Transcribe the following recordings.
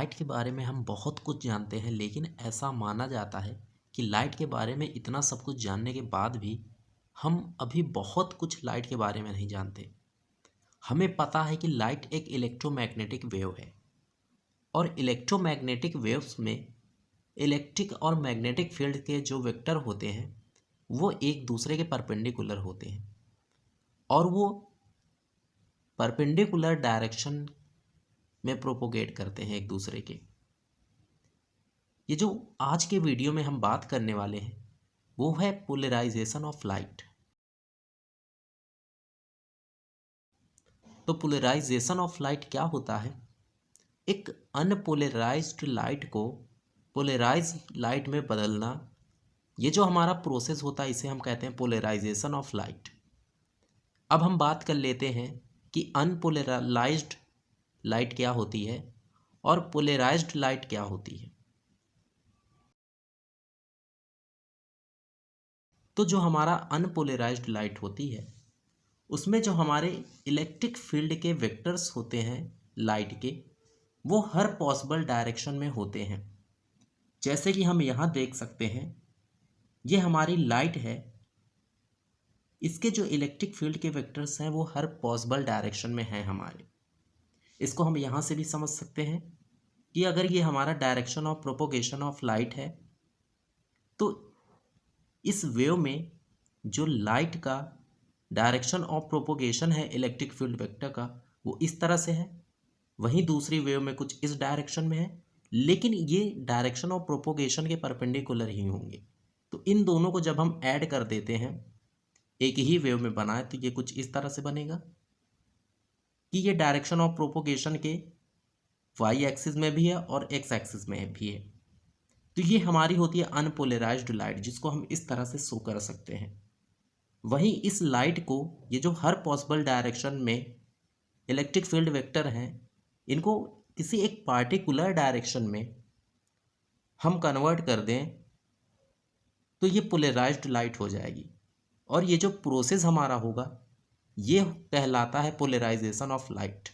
Light के बारे में हम बहुत कुछ जानते हैं, लेकिन ऐसा माना जाता है कि लाइट के बारे में इतना सब कुछ जानने के बाद भी हम अभी बहुत कुछ लाइट के बारे में नहीं जानते। हमें पता है कि लाइट एक इलेक्ट्रोमैग्नेटिक वेव है और इलेक्ट्रोमैग्नेटिक वेव्स में इलेक्ट्रिक और मैग्नेटिक फील्ड के जो वेक्टर होते हैं वो एक दूसरे के परपेंडिकुलर होते हैं और वो परपेंडिकुलर डायरेक्शन में प्रोपोगेट करते हैं एक दूसरे के। ये जो आज के वीडियो में हम बात करने वाले हैं वो है पोलराइजेशन ऑफ लाइट। तो पोलराइजेशन ऑफ लाइट क्या होता है? एक अनपोलराइज्ड लाइट को पोलराइज्ड लाइट में बदलना, ये जो हमारा प्रोसेस होता है इसे हम कहते हैं पोलराइजेशन ऑफ लाइट। अब हम बात कर लेते हैं कि अनपोलराइज्ड लाइट क्या होती है और पोलराइज्ड लाइट क्या होती है। तो जो हमारा अनपोलराइज्ड लाइट होती है उसमें जो हमारे इलेक्ट्रिक फील्ड के वेक्टर्स होते हैं लाइट के, वो हर पॉसिबल डायरेक्शन में होते हैं। जैसे कि हम यहाँ देख सकते हैं, ये हमारी लाइट है, इसके जो इलेक्ट्रिक फील्ड के वेक्टर्स हैं वो हर पॉसिबल डायरेक्शन में हैं हमारे। इसको हम यहाँ से भी समझ सकते हैं कि अगर ये हमारा direction of propagation of light है तो इस वेव में जो लाइट का डायरेक्शन ऑफ प्रोपोगेशन है इलेक्ट्रिक फील्ड वेक्टर का वो इस तरह से है, वहीं दूसरी वेव में कुछ इस डायरेक्शन में है, लेकिन ये डायरेक्शन ऑफ प्रोपोगेशन के परपेंडिकुलर ही होंगे। तो इन दोनों को जब हम ऐड कर देते हैं एक ही वेव में बनाए तो ये कुछ इस तरह से बनेगा कि ये डायरेक्शन ऑफ प्रोपोगेशन के वाई एक्सिस में भी है और एक्स एक्सिस में भी है। तो ये हमारी होती है अनपोलराइज्ड लाइट, जिसको हम इस तरह से शो कर सकते हैं। वहीं इस लाइट को ये जो हर पॉसिबल डायरेक्शन में इलेक्ट्रिक फील्ड वेक्टर हैं इनको किसी एक पार्टिकुलर डायरेक्शन में हम कन्वर्ट कर दें तो ये पोलराइज्ड लाइट हो जाएगी और ये जो प्रोसेस हमारा होगा ये कहलाता है पोलराइजेशन ऑफ लाइट।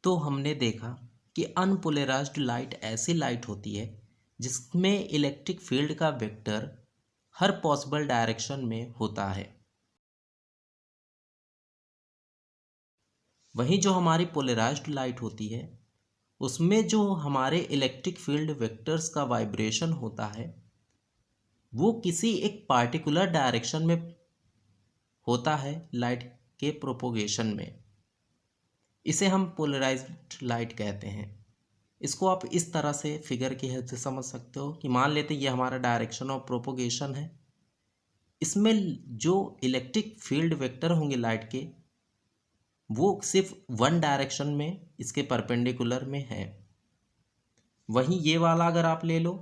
तो हमने देखा कि अनपोलराइज्ड लाइट ऐसी लाइट होती है जिसमें इलेक्ट्रिक फील्ड का वेक्टर हर पॉसिबल डायरेक्शन में होता है। वहीं जो हमारी पोलराइज्ड लाइट होती है उसमें जो हमारे इलेक्ट्रिक फील्ड वेक्टर्स का वाइब्रेशन होता है वो किसी एक पार्टिकुलर डायरेक्शन में होता है लाइट के प्रोपोगेशन में। इसे हम पोलराइज्ड लाइट कहते हैं। इसको आप इस तरह से फिगर की हेल्प से समझ सकते हो कि मान लेते हैं ये हमारा डायरेक्शन ऑफ प्रोपोगेशन है, इसमें जो इलेक्ट्रिक फील्ड वेक्टर होंगे लाइट के वो सिर्फ वन डायरेक्शन में इसके परपेंडिकुलर में है। वहीं ये वाला अगर आप ले लो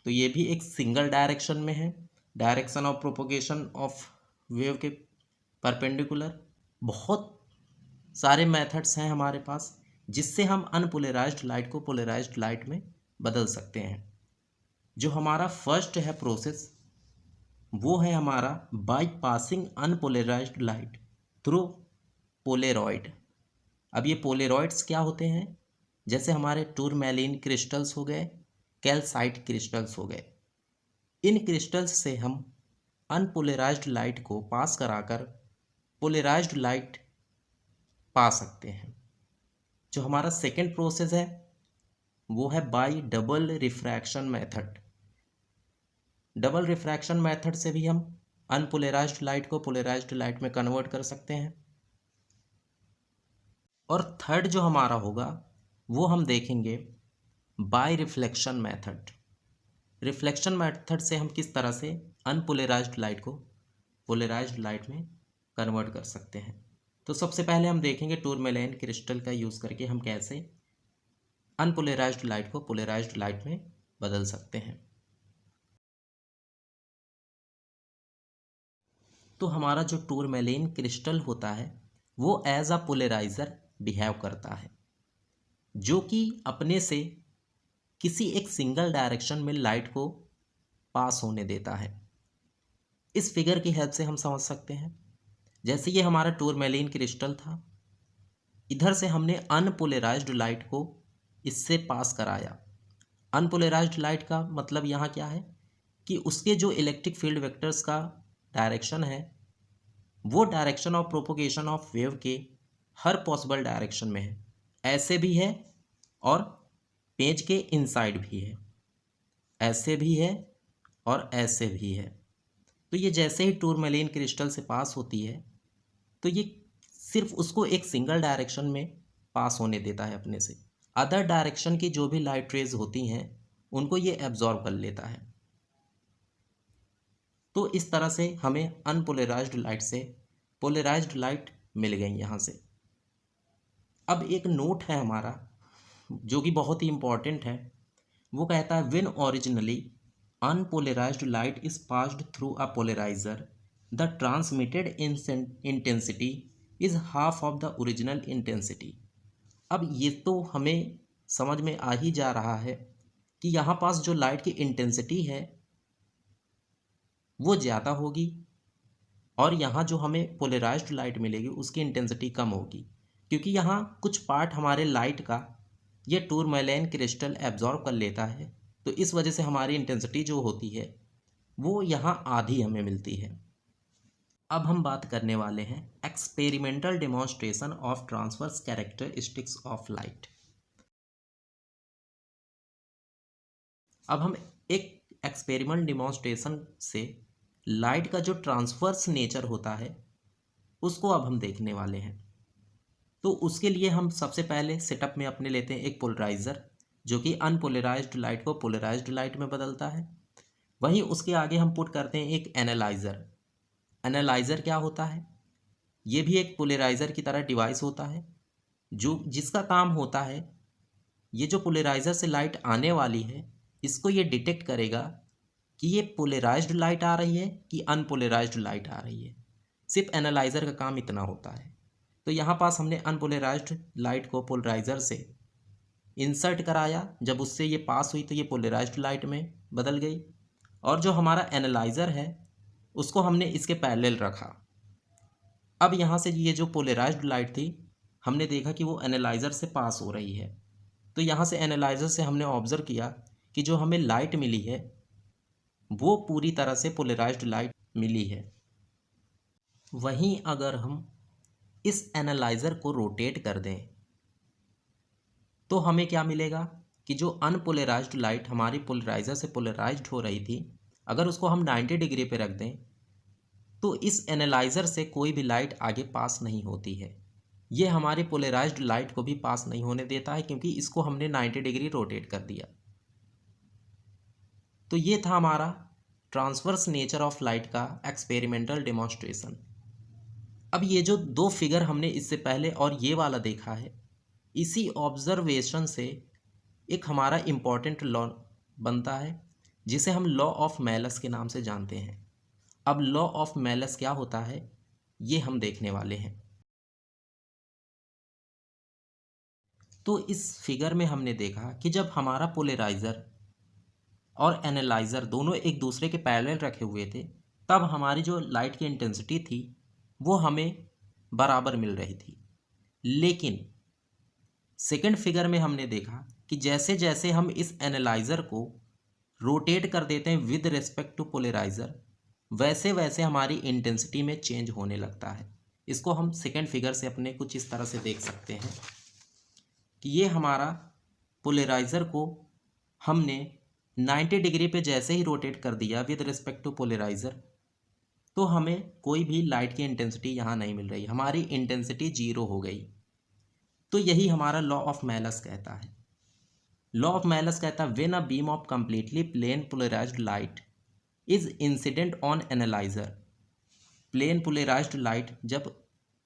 तो ये भी एक सिंगल डायरेक्शन में है, direction of propagation of wave के परपेंडिकुलर। बहुत सारे मेथड्स हैं हमारे पास जिससे हम अनपोलराइज्ड लाइट को पोलराइज्ड लाइट में बदल सकते हैं। जो हमारा फर्स्ट है प्रोसेस वो है हमारा by passing unpolarised light through Polaroid. अब ये पोलेरॉइड्स क्या होते हैं? जैसे हमारे टूरमैलिन क्रिस्टल्स हो गए, कैल्साइट क्रिस्टल्स हो गए। इन क्रिस्टल्स से हम अनपोलराइज्ड लाइट को पास कराकर पोलराइज्ड लाइट पा सकते हैं। जो हमारा सेकेंड प्रोसेस है वो है bye double refraction method. Double refraction method से भी हम अनपोलराइज्ड लाइट को पोलराइज्ड लाइट में कन्वर्ट कर सकते हैं। और थर्ड जो हमारा होगा वो हम देखेंगे bye reflection method. Reflection method से हम किस तरह से अनपोलराइज्ड लाइट को पोलराइज्ड लाइट में कन्वर्ट कर सकते हैं। तो सबसे पहले हम देखेंगे टूरमैलिन क्रिस्टल का यूज़ करके हम कैसे अनपोलराइज्ड लाइट को पोलराइज्ड लाइट में बदल सकते हैं। तो हमारा जो टूरमैलिन क्रिस्टल होता है वो एज अ पोलराइजर बिहेव करता है, जो कि अपने से किसी एक सिंगल डायरेक्शन में लाइट को पास होने देता है। इस फिगर की हेल्प से हम समझ सकते हैं। जैसे ये हमारा टूरमैलिन क्रिस्टल था, इधर से हमने अनपोलराइज्ड लाइट को इससे पास कराया। अनपोलराइज्ड लाइट का मतलब यहाँ क्या है कि उसके जो इलेक्ट्रिक फील्ड वेक्टर्स का डायरेक्शन है वो direction of propagation of wave के हर पॉसिबल डायरेक्शन में है, ऐसे भी है और पेज के इनसाइड भी है, ऐसे भी है और ऐसे भी है। तो ये जैसे ही टूरमैलीन क्रिस्टल से पास होती है तो ये सिर्फ उसको एक सिंगल डायरेक्शन में पास होने देता है अपने से, अदर डायरेक्शन की जो भी लाइट रेज होती हैं उनको ये एब्जॉर्ब कर लेता है। तो इस तरह से हमें अनपोलराइज्ड लाइट से पोलराइज्ड लाइट मिल गई यहाँ से। अब एक नोट है हमारा जो कि बहुत ही इम्पॉर्टेंट है, वो कहता है when originally unpolarised light is passed through a polariser the transmitted intensity is half of the original intensity. अब ये तो हमें समझ में आ ही जा रहा है कि यहाँ पास जो लाइट की इंटेंसिटी है वो ज़्यादा होगी और यहाँ जो हमें पोलराइज्ड लाइट मिलेगी उसकी इंटेंसिटी कम होगी, क्योंकि यहाँ कुछ पार्ट हमारे लाइट का ये टूरमैलीन क्रिस्टल एब्जॉर्ब कर लेता है, तो इस वजह से हमारी इंटेंसिटी जो होती है वो यहाँ आधी हमें मिलती है। अब हम बात करने वाले हैं experimental demonstration of transverse characteristics of light. अब हम एक एक्सपेरिमेंट डेमोन्स्ट्रेशन से लाइट का जो ट्रांसवर्स नेचर होता है उसको अब हम देखने वाले हैं। तो उसके लिए हम सबसे पहले सेटअप में अपने लेते हैं एक पोलराइज़र जो कि अनपोलराइज्ड लाइट को पोलराइज्ड लाइट में बदलता है। वहीं उसके आगे हम पुट करते हैं एक एनालाइज़र। एनालाइज़र क्या होता है? ये भी एक पोलराइज़र की तरह डिवाइस होता है जो जिसका काम होता है ये जो पोलराइज़र से लाइट आने वाली है इसको ये डिटेक्ट करेगा कि ये पोलराइज्ड लाइट आ रही है कि अनपोलराइज्ड लाइट आ रही है। सिर्फ एनालाइज़र का काम इतना होता है। तो यहाँ पास हमने अनपोलराइज्ड लाइट को पोलराइज़र से इंसर्ट कराया, जब उससे ये पास हुई तो ये पोलराइज्ड लाइट में बदल गई, और जो हमारा एनालाइज़र है उसको हमने इसके पैरेलल रखा। अब यहाँ से ये जो पोलराइज्ड लाइट थी हमने देखा कि वो एनालाइज़र से पास हो रही है, तो यहाँ से एनालाइज़र से हमने ऑब्ज़र्व किया कि जो हमें लाइट मिली है वो पूरी तरह से पोलराइज्ड लाइट मिली है। वहीं अगर हम इस एनालाइज़र को रोटेट कर दें तो हमें क्या मिलेगा कि जो अनपोलराइज्ड लाइट हमारी पोलराइज़र से पोलराइज्ड हो रही थी, अगर उसको हम 90 डिग्री पे रख दें तो इस एनालाइज़र से कोई भी लाइट आगे पास नहीं होती है। ये हमारी पोलराइज्ड लाइट को भी पास नहीं होने देता है क्योंकि इसको हमने 90 डिग्री रोटेट कर दिया। तो ये था हमारा ट्रांसवर्स नेचर ऑफ लाइट का एक्सपेरिमेंटल डेमोन्स्ट्रेशन। अब ये जो दो फिगर हमने इससे पहले और ये वाला देखा है, इसी ऑब्जर्वेशन से एक हमारा इम्पॉर्टेंट लॉ बनता है जिसे हम लॉ ऑफ मेलस के नाम से जानते हैं। अब लॉ ऑफ मेलस क्या होता है ये हम देखने वाले हैं। तो इस फिगर में हमने देखा कि जब हमारा पोलराइज़र और एनालाइज़र दोनों एक दूसरे के पैरेलल रखे हुए थे तब हमारी जो लाइट की इंटेंसिटी थी वो हमें बराबर मिल रही थी। लेकिन सेकंड फिगर में हमने देखा कि जैसे जैसे हम इस एनालाइज़र को रोटेट कर देते हैं विद रिस्पेक्ट टू पोलराइज़र, वैसे वैसे हमारी इंटेंसिटी में चेंज होने लगता है। इसको हम सेकंड फिगर से अपने कुछ इस तरह से देख सकते हैं कि ये हमारा पोलराइज़र को हमने 90 डिग्री पे जैसे ही रोटेट कर दिया विद रिस्पेक्ट टू पोलराइज़र तो हमें कोई भी लाइट की इंटेंसिटी यहाँ नहीं मिल रही, हमारी इंटेंसिटी 0 हो गई। तो यही हमारा लॉ ऑफ मेलस कहता है। लॉ ऑफ मेलस कहता है when a beam of completely plane polarised light is incident on analyser. Plane polarised light जब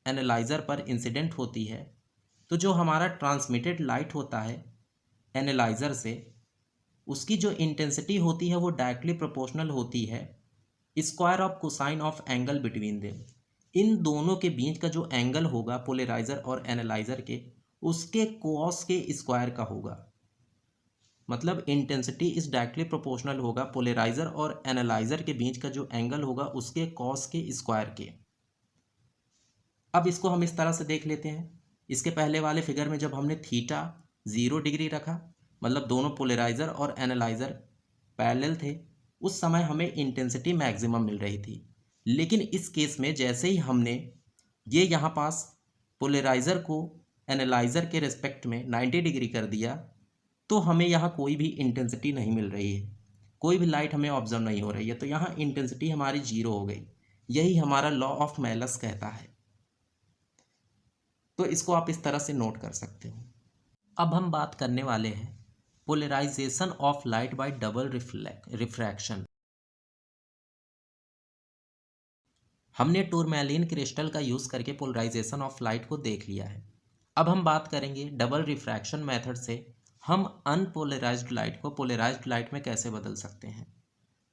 एनालाइज़र पर इंसिडेंट होती है तो जो हमारा ट्रांसमिटेड लाइट होता है एनालाइज़र से उसकी जो इंटेंसिटी होती है वो डायरेक्टली प्रोपोर्शनल होती है square of cosine of angle between them. इन दोनों के बीच का जो एंगल होगा पोलराइज़र और एनालाइज़र के उसके कॉस के स्क्वायर का होगा। मतलब इंटेंसिटी इस डायरेक्टली प्रोपोर्शनल होगा पोलराइज़र और एनालाइज़र के बीच का जो एंगल होगा उसके कॉस के स्क्वायर के। अब इसको हम इस तरह से देख लेते हैं। इसके पहले वाले फिगर में जब हमने थीटा 0 डिग्री रखा, मतलब दोनों पोलराइज़र और एनालाइज़र पैरेलल थे, उस समय हमें इंटेंसिटी मैक्सिमम मिल रही थी। लेकिन इस केस में जैसे ही हमने ये यहाँ पास पोलराइज़र को एनालाइज़र के रिस्पेक्ट में 90 डिग्री कर दिया, तो हमें यहाँ कोई भी इंटेंसिटी नहीं मिल रही है, कोई भी लाइट हमें ऑब्जर्व नहीं हो रही है, तो यहाँ इंटेंसिटी हमारी 0 हो गई। यही हमारा लॉ ऑफ मेलस कहता है। तो इसको आप इस तरह से नोट कर सकते हो। अब हम बात करने वाले हैं polarisation of light by double refraction. हमने टूरमैलिन क्रिस्टल का यूज़ करके पोलराइजेशन ऑफ लाइट को देख लिया है। अब हम बात करेंगे डबल रिफ्रैक्शन मेथड से हम अनपोलराइज्ड लाइट को पोलराइज्ड लाइट में कैसे बदल सकते हैं।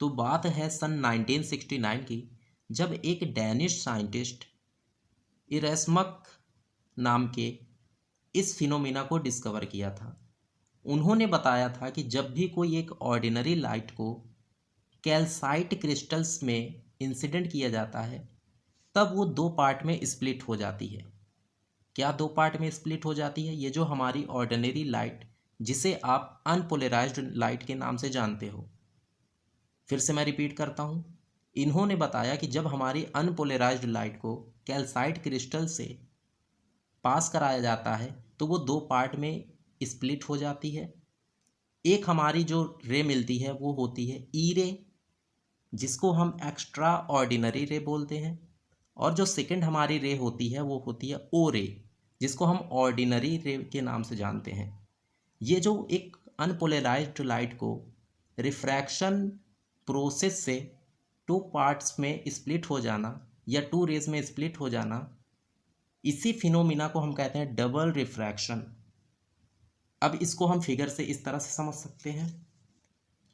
तो बात है सन 1969 की, जब एक डैनिश साइंटिस्ट इरेस्मक नाम के इस फिनोमिना को डिस्कवर किया था। उन्होंने बताया था कि जब भी कोई एक ऑर्डिनरी लाइट को कैल्साइट क्रिस्टल्स में इंसिडेंट किया जाता है, तब वो दो पार्ट में स्प्लिट हो जाती है। क्या दो पार्ट में स्प्लिट हो जाती है? ये जो हमारी ऑर्डिनरी लाइट, जिसे आप अनपोलराइज्ड लाइट के नाम से जानते हो। फिर से मैं रिपीट करता हूँ, इन्होंने बताया कि जब हमारी अनपोलराइज्ड लाइट को कैल्साइट क्रिस्टल से पास कराया जाता है, तो वो दो पार्ट में स्प्लिट हो जाती है। एक हमारी जो रे मिलती है वो होती है ई रे, जिसको हम एक्स्ट्रा ऑर्डिनरी रे बोलते हैं, और जो सेकंड हमारी रे होती है वो होती है ओ रे, जिसको हम ऑर्डिनरी रे के नाम से जानते हैं। ये जो एक अनपोलराइज्ड लाइट को रिफ्रैक्शन प्रोसेस से टू पार्ट्स में स्प्लिट हो जाना या टू रेज में स्प्लिट हो जाना, इसी फिनोमिना को हम कहते हैं डबल रिफ्रैक्शन। अब इसको हम फिगर से इस तरह से समझ सकते हैं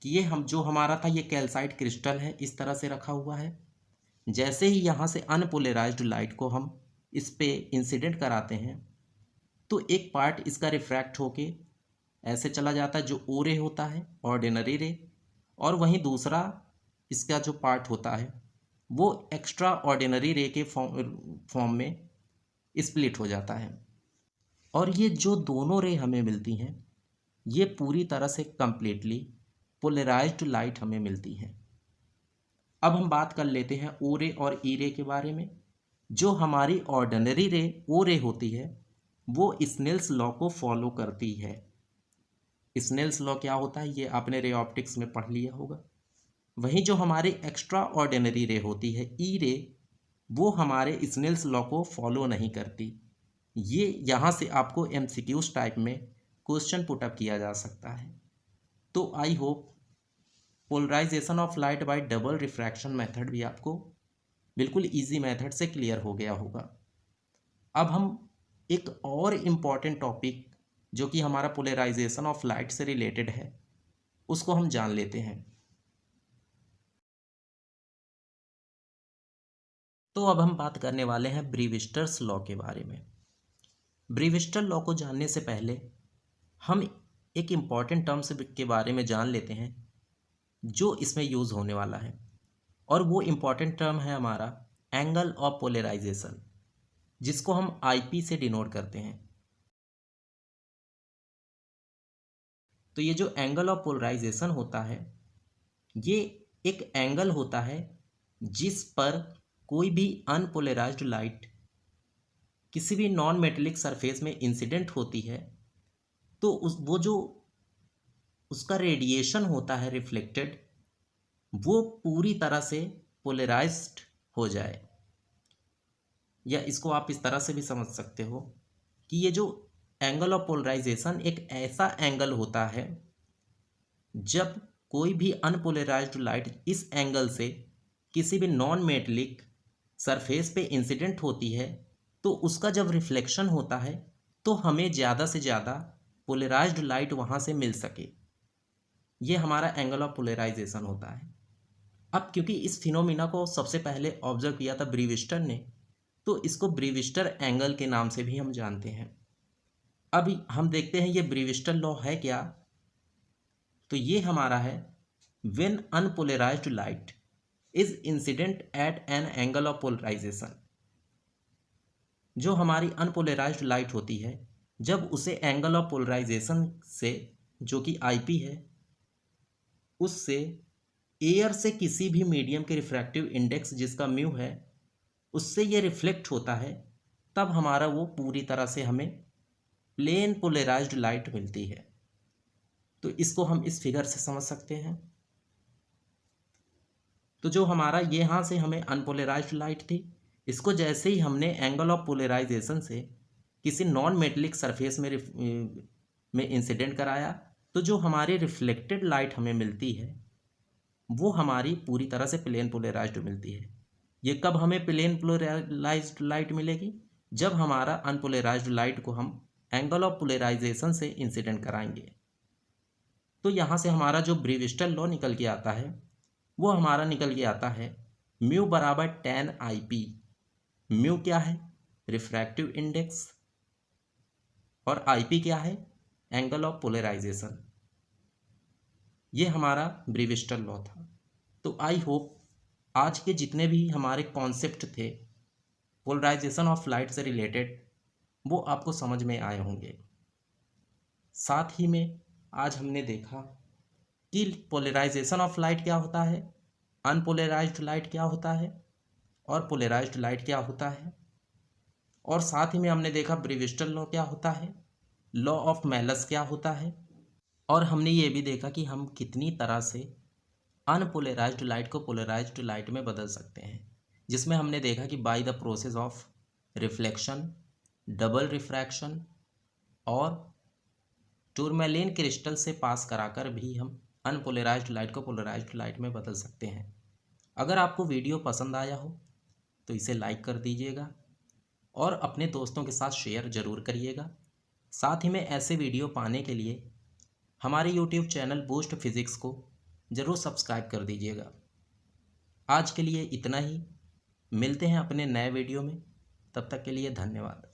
कि ये हम जो हमारा था ये कैल्साइट क्रिस्टल है, इस तरह से रखा हुआ है। जैसे ही यहाँ से अनपोलराइज्ड लाइट को हम इस पे इंसिडेंट कराते हैं, तो एक पार्ट इसका रिफ्रैक्ट होके ऐसे चला जाता है जो ओ रे होता है, ऑर्डिनरी रे, और वहीं दूसरा इसका जो पार्ट होता है वो एक्स्ट्रा ऑर्डिनरी रे के फॉर्म में स्प्लिट हो जाता है। और ये जो दोनों रे हमें मिलती हैं, ये पूरी तरह से कंप्लीटली पोलराइज्ड लाइट हमें मिलती है। अब हम बात कर लेते हैं ओ रे और ई रे के बारे में। जो हमारी ऑर्डिनरी रे ओ रे होती है, वो स्नेल्स लॉ को फॉलो करती है। स्नेल्स लॉ क्या होता है ये आपने रे ऑप्टिक्स में पढ़ लिया होगा। वहीं जो हमारी एक्स्ट्रा ऑर्डिनरी रे होती है ई रे, वो हमारे स्नेल्स लॉ को फॉलो नहीं करती। ये यहाँ से आपको एमसीक्यूज टाइप में क्वेश्चन पुटअप किया जा सकता है। तो I hope polarisation of light by double refraction method भी आपको बिल्कुल इजी मेथड से क्लियर हो गया होगा। अब हम एक और इम्पॉर्टेंट टॉपिक जो कि हमारा पोलराइजेशन ऑफ लाइट से रिलेटेड है, उसको हम जान लेते हैं। तो अब हम बात करने वाले हैं ब्रीविस्टर्स लॉ के बारे में। ब्रीविस्टर लॉ को जानने से पहले हम एक इम्पॉर्टेंट टर्म्स के बारे में जान लेते हैं जो इसमें यूज़ होने वाला है, और वो इम्पॉर्टेंट टर्म है हमारा एंगल ऑफ पोलराइजेशन, जिसको हम आईपी से डिनोट करते हैं। तो ये जो एंगल ऑफ पोलराइजेशन होता है, ये एक एंगल होता है जिस पर कोई भी अनपोलराइज्ड लाइट किसी भी नॉन मेटेलिक सरफेस में इंसिडेंट होती है, तो वो जो उसका रेडिएशन होता है रिफ्लेक्टेड, वो पूरी तरह से पोलराइज्ड हो जाए। या इसको आप इस तरह से भी समझ सकते हो कि ये जो एंगल ऑफ पोलराइजेशन एक ऐसा एंगल होता है जब कोई भी अनपोलराइज्ड लाइट इस एंगल से किसी भी नॉन मेटेलिक सरफेस पे इंसिडेंट होती है, तो उसका जब रिफ्लेक्शन होता है तो हमें ज़्यादा से ज़्यादा पोलराइज्ड लाइट वहाँ से मिल सके। ये हमारा एंगल ऑफ पोलराइजेशन होता है। अब क्योंकि इस फिनोमिना को सबसे पहले ऑब्जर्व किया था ब्रीविस्टर ने, तो इसको ब्रीविस्टर एंगल के नाम से भी हम जानते हैं। अब हम देखते हैं ये ब्रीविस्टर लॉ है क्या। तो ये हमारा है when unpolarised light is incident at an angle of polarisation. जो हमारी अनपोलराइज्ड लाइट होती है जब उसे एंगल ऑफ पोलराइजेशन से, जो कि आईपी है, उससे एयर से किसी भी मीडियम के रिफ्रैक्टिव इंडेक्स जिसका म्यू है उससे ये रिफ्लेक्ट होता है, तब हमारा वो पूरी तरह से हमें प्लेन पोलराइज्ड लाइट मिलती है। तो इसको हम इस फिगर से समझ सकते हैं। तो जो हमारा ये यहाँ से हमें अनपोलराइज्ड लाइट थी, इसको जैसे ही हमने एंगल ऑफ पोलराइजेशन से किसी नॉन मेटेलिक सरफेस में इंसिडेंट कराया, तो जो हमारी रिफ्लेक्टेड लाइट हमें मिलती है वो हमारी पूरी तरह से प्लेन पोलराइज्ड मिलती है। ये कब हमें प्लेन पोलराइज्ड लाइट मिलेगी? जब हमारा अनपोलराइज्ड लाइट को हम एंगल ऑफ पोलराइजेशन से इंसिडेंट कराएंगे। तो यहाँ से हमारा जो ब्रीविस्टल लॉ निकल के आता है वो हमारा निकल के आता है म्यू बराबर tan IP। म्यू क्या है? रिफ्रैक्टिव इंडेक्स, और IP क्या है? Angle of polarisation. ये हमारा ब्रीविस्टल लॉ था। तो आई होप आज के जितने भी हमारे कॉन्सेप्ट थे पोलराइजेशन ऑफ लाइट से रिलेटेड वो आपको समझ में आए होंगे। साथ ही में आज हमने देखा कि पोलराइजेशन ऑफ लाइट क्या होता है, अनपोलराइज्ड लाइट क्या होता है, और पोलराइज्ड लाइट क्या होता है, और साथ ही में हमने देखा ब्रीविस्टल लॉ क्या होता है, लॉ ऑफ मेलस क्या होता है, और हमने ये भी देखा कि हम कितनी तरह से अनपोलराइज्ड लाइट को पोलराइज्ड लाइट में बदल सकते हैं, जिसमें हमने देखा कि by the process of reflection, double refraction और टूरमैलीन क्रिस्टल से पास कराकर भी हम अनपोलराइज्ड लाइट को पोलराइज्ड लाइट में बदल सकते हैं। अगर आपको वीडियो पसंद आया हो तो इसे लाइक कर दीजिएगा और अपने दोस्तों के साथ शेयर ज़रूर करिएगा। साथ ही में ऐसे वीडियो पाने के लिए हमारे YouTube चैनल बूस्ट फिज़िक्स को ज़रूर सब्सक्राइब कर दीजिएगा। आज के लिए इतना ही, मिलते हैं अपने नए वीडियो में, तब तक के लिए धन्यवाद।